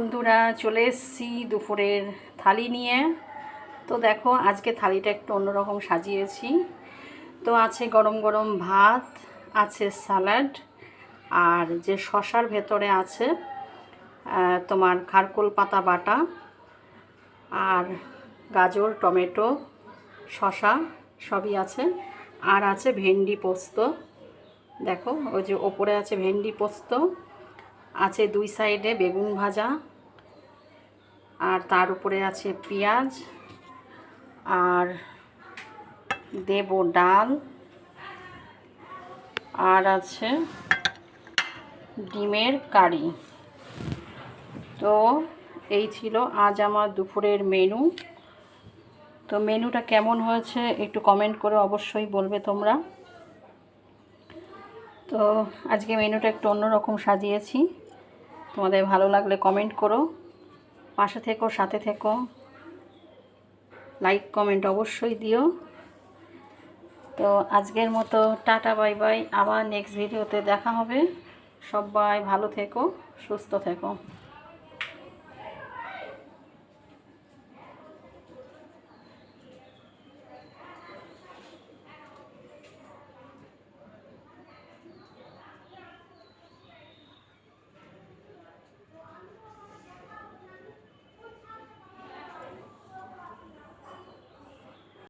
বন্ধুরা, চলে এসেছি দুপুরের থালি নিয়ে। তো দেখো, আজকে থালিটা একটু অন্যরকম সাজিয়েছি। তো আছে গরম গরম ভাত, আছে স্যালাড, আর যে শশার ভেতরে আছে তোমার খারকোল পাতা বাটা, আর গাজর, টমেটো, শশা সবই আছে। আর আছে ভেন্ডি পোস্ত। দেখো, ওই যে ওপরে আছে ভেন্ডি পোস্ত, আছে দুই সাইডে বেগুন ভাজা, আর তার উপরে আছে পেঁয়াজ, আর দেব ডাল, আর আছে ডিমের কারি। তো এই ছিল আজ আমার দুপুরের মেনু। তো মেনুটা কেমন হয়েছে একটু কমেন্ট করে অবশ্যই বলবে তোমরা। তো আজকে মেনুটা একটু অন্যরকম সাজিয়েছি, তোমাদের ভালো লাগলে কমেন্ট করো, পাশে থেকো, সাথে থেকো, লাইক কমেন্ট অবশ্যই দিও। তো আজকের মতো টাটা, বাই বাই, আবার নেক্সট ভিডিওতে দেখা হবে। সবাই ভালো থেকো, সুস্থ থেকো।